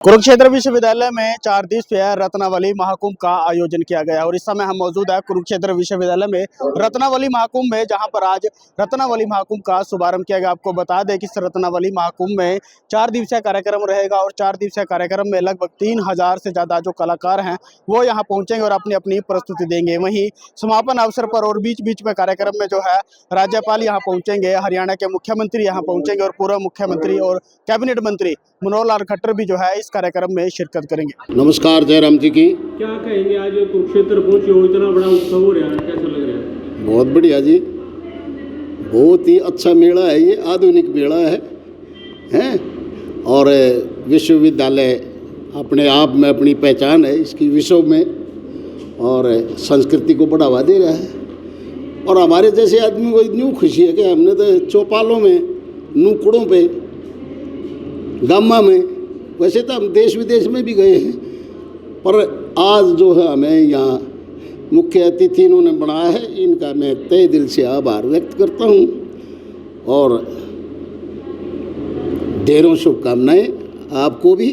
कुरुक्षेत्र विश्वविद्यालय में 4 दिवसीय रत्नावली महाकुंभ का आयोजन किया गया और इस समय हम मौजूद है कुरुक्षेत्र विश्वविद्यालय में रत्नावली महाकुंभ में, जहां पर आज रत्नावली महाकुंभ का शुभारंभ किया गया। आपको बता दें कि इस रत्नावली महाकुंभ में 4 दिवसीय कार्यक्रम रहेगा और 4 दिवसीय कार्यक्रम में लगभग 3000 से ज़्यादा जो कलाकार हैं वो यहाँ पहुँचेंगे और अपनी अपनी प्रस्तुति देंगे। वहीं समापन अवसर पर और बीच बीच में कार्यक्रम में जो है राज्यपाल यहाँ पहुँचेंगे, हरियाणा के मुख्यमंत्री यहाँ पहुँचेंगे और पूर्व मुख्यमंत्री और कैबिनेट मंत्री मनोहर लाल खट्टर भी जो है इस कार्यक्रम में शिरकत करेंगे। नमस्कार, जयराम जी की। क्या कहेंगे, आज कुरुक्षेत्र पहुंचे हो, इतना बड़ा उत्सव हो रहा है, कैसा लग रहा है? बहुत बढ़िया जी, बहुत ही अच्छा मेला है ये, आधुनिक मेला है और विश्वविद्यालय अपने आप में अपनी पहचान है इसकी विश्व में और संस्कृति को बढ़ावा दे रहा है। और हमारे जैसे आदमी को इतनी खुशी है कि हमने तो चौपालों में, नुक्कड़ों पे, गामा में, वैसे तो हम देश विदेश में भी गए हैं, पर आज जो है हमें यहाँ मुख्य अतिथि इन्होंने बनाया है, इनका मैं तहे दिल से आभार व्यक्त करता हूँ और ढेरों शुभकामनाएं आपको भी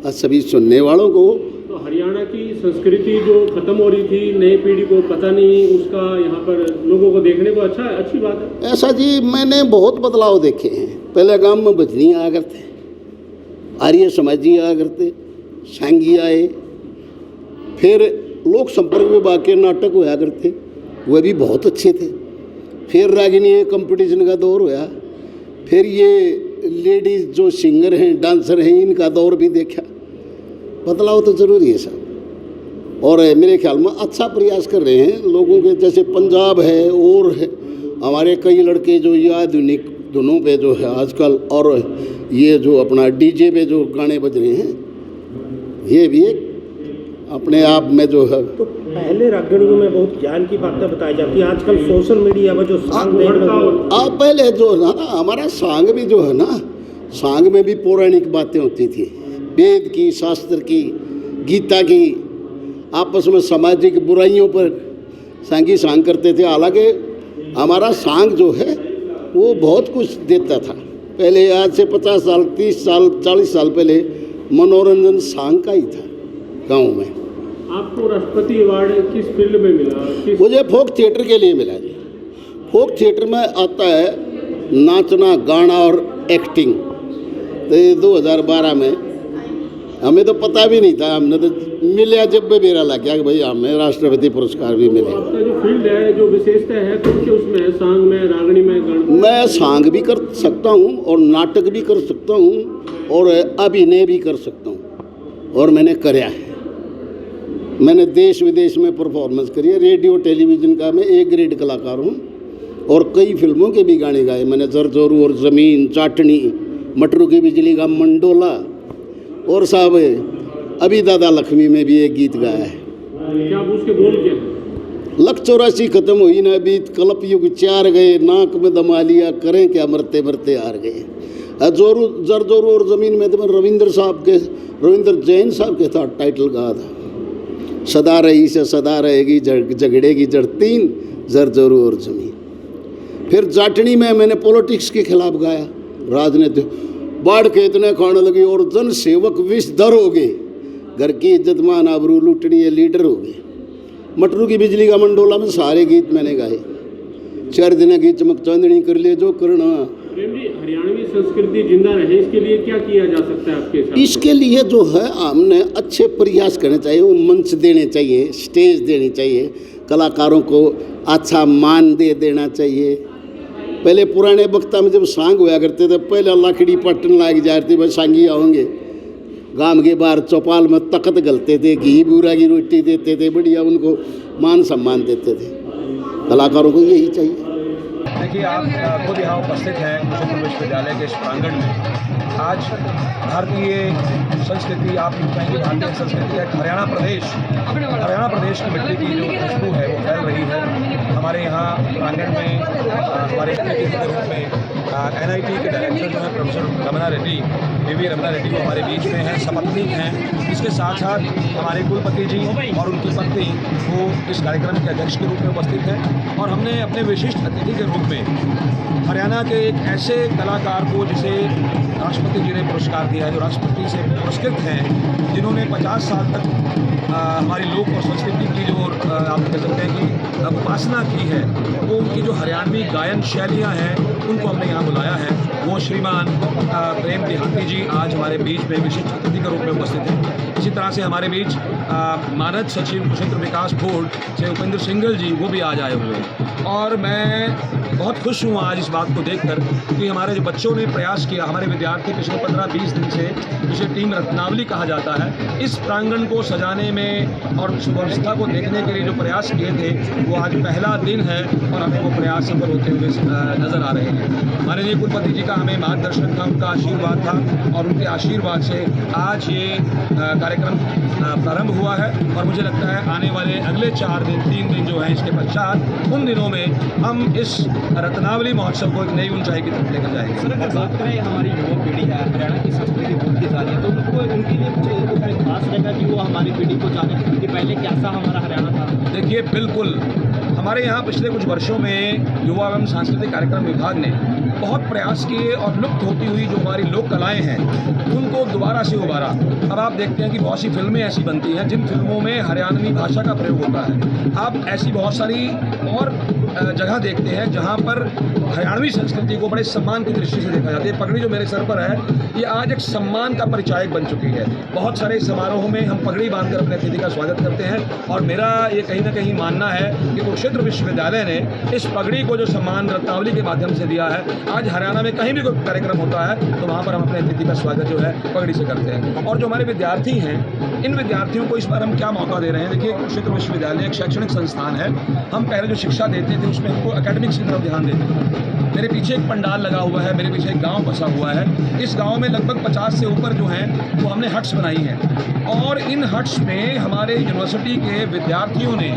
और सभी सुनने वालों को। तो हरियाणा की संस्कृति जो खत्म हो रही थी, नई पीढ़ी को पता नहीं, उसका यहाँ पर लोगों को देखने को अच्छी बात है। ऐसा जी, मैंने बहुत बदलाव देखे हैं। पहले गांव में भजनी आया करते, आर्य समाजी आया करते, सांगी आए, फिर लोक संपर्क विभाग के नाटक होया करते, वह भी बहुत अच्छे थे। फिर रागिनी कंपटीशन का दौर होया, फिर ये लेडीज़ जो सिंगर हैं, डांसर हैं, इनका दौर भी देखा। बदलाव तो ज़रूरी है साहब, और मेरे ख्याल में अच्छा प्रयास कर रहे हैं लोगों के। जैसे पंजाब है और है, हमारे कई लड़के जो ये आधुनिक धुनों पे जो है आजकल, और ये जो अपना डीजे पे जो गाने बज रहे हैं, ये भी एक अपने आप में जो है। तो पहले रागणियों में बहुत ज्ञान की बातें बताई जाती है, आजकल सोशल मीडिया पर जो सांग आप पहले जो है ना, हमारा सांग भी जो है ना, सांग में भी पौराणिक बातें होती थी, वेद की, शास्त्र की, गीता की, आपस में सामाजिक बुराइयों पर सांगी सांग करते थे। हालांकि हमारा सांग जो है वो बहुत कुछ देता था पहले। आज से 50 साल, 30 साल, 40 साल पहले मनोरंजन सांग का ही था गाँव में। आपको राष्ट्रपति अवार्ड किस फील्ड में मिला? मुझे फोक थिएटर के लिए मिला जी। फोक थिएटर में आता है नाचना, गाना और एक्टिंग। तो ये 2012 में हमें तो पता भी नहीं था, हमने तो मिला जब भी मेरा लग गया कि भाई हमें राष्ट्रपति पुरस्कार भी मिले। आपका जो फील्ड है, जो विशेषता है, कौन सी उसमें है? सांग में, रागणी में, गाना? मैं सांग भी कर सकता हूँ और नाटक भी कर सकता हूँ और अभिनय भी कर सकता हूँ, और मैंने कराया है। मैंने देश विदेश में परफॉर्मेंस करी है। रेडियो टेलीविज़न का मैं A ग्रेड कलाकार हूँ और कई फिल्मों के भी गाने गाए मैंने। ज़रज़ोरू और ज़मीन, चाटनी, मटरू की बिजली का मंडोला, और साहब अभी दादा लक्ष्मी में भी एक गीत गाया है। क्या उसके बोल क्या है? लख 84 खत्म हुई ना बीत, कलप युग 4 गए, नाक में दमा लिया, करें क्या मरते मरते हार गए। ज़रज़ोरू और ज़मीन में तो मैं रविंद्र जैन साहब के साथ टाइटल गाया था। सदा रही से सदा रहेगी, झगड़ेगी जड़ 3, ज़रज़ोरू और ज़मीन। फिर जाटनी में मैंने पॉलिटिक्स के खिलाफ गाया, राजनीति। बाढ़ के इतने खाने लगी और जन सेवक विषधर हो गए, घर की इज्जत मान आबरू लूटनी है, लीडर हो गए। मटरू की बिजली का मंडोला में सारे गीत मैंने गाए। 4 दिन की चमक चांदनी कर ले जो करना। हरियाणवी संस्कृति जिंदा रहे, इसके लिए क्या किया जा सकता है आपके साथ? इसके लिए जो है हमने अच्छे प्रयास करने चाहिए, वो मंच देने चाहिए, स्टेज देनी चाहिए, कलाकारों को अच्छा मान देना चाहिए। पहले पुराने वक्ता में जब सांग हुआ करते थे, पहले लकड़ी पटन लाग जाती, भाई सांगी आओगे। गांव के बाहर चौपाल में तख्त गलते थे, घी बूरा की रोटी देते थे, बढ़िया उनको मान सम्मान देते थे। कलाकारों को यही चाहिए। देखिए, आप खुद यहाँ उपस्थित हैं कुरुक्षेत्र विश्वविद्यालय के इस प्रांगण में। आज भारतीय संस्कृति, आप कहेंगे भारतीय संस्कृति है, हरियाणा प्रदेश की मिट्टी की जो खुशबू है वो फैल रही है। हमारे यहाँ प्रांगण में हमारे अतिथि के रूप में NIT के डायरेक्टर जो है प्रोफेसर रमना रेड्डी, PV रमना रेड्डी, वो हमारे बीच में हैं, सपत्नीक हैं। इसके साथ साथ हमारे कुलपति जी और उनकी पत्नी वो इस कार्यक्रम के अध्यक्ष के रूप में उपस्थित हैं। और हमने अपने विशिष्ट अतिथि के रूप में हरियाणा के एक ऐसे कलाकार को जिसे राष्ट्रपति जी ने पुरस्कार दिया है, जो राष्ट्रपति से पुरस्कृत हैं, जिन्होंने 50 साल तक हमारी लोक और संस्कृति की जो आप कह सकते हैं कि उपासना की है, वो उनकी जो हरियाणवी गायन शैलियाँ हैं उनको हमने यहाँ बुलाया है। वो श्रीमान प्रेम देहाती जी आज हमारे बीच में विशिष्ट अतिथि के रूप में उपस्थित हैं। इसी तरह से हमारे बीच मानद सचिव क्षेत्र विकास बोर्ड से उपेंद्र सिंघल जी, वो भी आज आए हुए हैं। और मैं बहुत खुश हूँ आज इस बात को देखकर कि हमारे जो बच्चों ने प्रयास किया, हमारे विद्यार्थी पिछले 15-20 दिन से, जिसे टीम रत्नावली कहा जाता है, इस प्रांगण को सजाने में और व्यवस्था को देखने के लिए जो प्रयास किए थे, वो आज पहला दिन है और हमें वो प्रयास सफल होते हुए नजर आ रहे हैं। माननीय कुलपति जी का हमें मार्गदर्शन था, उनका आशीर्वाद था और उनके आशीर्वाद से आज ये कार्यक्रम प्रारंभ हुआ है। और मुझे लगता है आने वाले अगले 4 दिन 3 दिन जो है इसके पश्चात, उन दिनों में हम इस रत्नावली महोत्सव को एक नई ऊंचाई की तरफ लेकर जाएंगे। सर, अगर बात करें हमारी युवा पीढ़ी है, हरियाणा की संस्कृति भूलती जा रही है, तो उनके लिए कुछ उसमें खास रहेगा कि वो हमारी पीढ़ी को जाने कि पहले कैसा हमारा हरियाणा था। देखिए, बिल्कुल हमारे यहाँ पिछले कुछ वर्षों में युवा एवं सांस्कृतिक कार्यक्रम विभाग ने बहुत प्रयास किए और लुप्त होती हुई जो हमारी लोक कलाएँ हैं उनको दोबारा से उबारा। अब आप देखते हैं कि बहुत सी फिल्में ऐसी बनती हैं जिन फिल्मों में हरियाणवी भाषा का प्रयोग होता है। आप ऐसी बहुत सारी और जगह देखते हैं जहाँ पर हरियाणवी संस्कृति को बड़े सम्मान की दृष्टि से देखा जाता है। पगड़ी जो मेरे सर पर है, ये आज एक सम्मान का परिचायक बन चुकी है। बहुत सारे समारोह में हम पगड़ी बांधकर अपने अतिथि का स्वागत करते हैं और मेरा ये कहीं ना कहीं मानना है कि कुरुक्षेत्र विश्वविद्यालय ने इस पगड़ी को जो सम्मान रत्नावली के माध्यम से दिया है, आज हरियाणा में कहीं भी कोई कार्यक्रम होता है तो वहाँ पर हम अपने अतिथि का स्वागत जो है पगड़ी से करते हैं। और जो हमारे विद्यार्थी हैं, इन विद्यार्थियों को इस बार हम क्या मौका दे रहे हैं। देखिए, कुरुक्षेत्र विश्वविद्यालय एक शैक्षणिक संस्थान है। हम पहले जो शिक्षा देते थे उसमें हमको एकेडमिक्स की तरफ ध्यान देते थे। मेरे पीछे एक पंडाल लगा हुआ है, मेरे पीछे एक गांव बसा हुआ है। इस गांव में लगभग 50 से ऊपर जो हैं वो हमने हट्स बनाई हैं और इन हट्स में हमारे यूनिवर्सिटी के विद्यार्थियों ने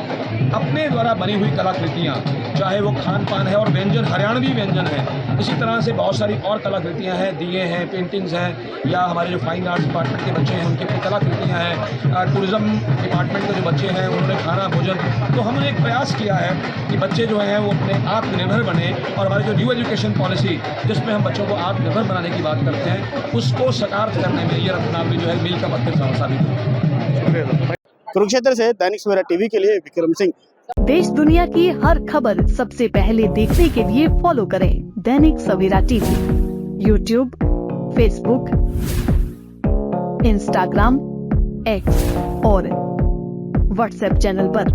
अपने द्वारा बनी हुई कलाकृतियाँ, चाहे वो खान पान है और व्यंजन, हरियाणवी व्यंजन है, इसी तरह से बहुत सारी और कलाकृतियाँ हैं, दिए हैं, पेंटिंग्स हैं, या हमारे जो फाइन आर्ट्स डिपार्टमेंट के बच्चे हैं उनकी अपनी कलाकृतियाँ हैं, टूरिज़्म डिपार्टमेंट के जो बच्चे हैं उन्होंने खाना भोजन। तो हमने एक प्रयास किया है कि बच्चे जो हैं वो अपने आत्मनिर्भर बने और हमारी जो न्यू एजुकेशन पॉलिसी जिसमें हम बच्चों को आत्मनिर्भर बनाने की बात करते हैं, उसको साकार करने में ये रत्नावली जो है मील का पत्थर साबित है। कुरुक्षेत्र से दैनिक सवेरा टीवी के लिए विक्रम सिंह। देश दुनिया की हर खबर सबसे पहले देखने के लिए फॉलो करें Dainik Savera TV, YouTube, Facebook, Instagram, X और व्हाट्सएप चैनल पर।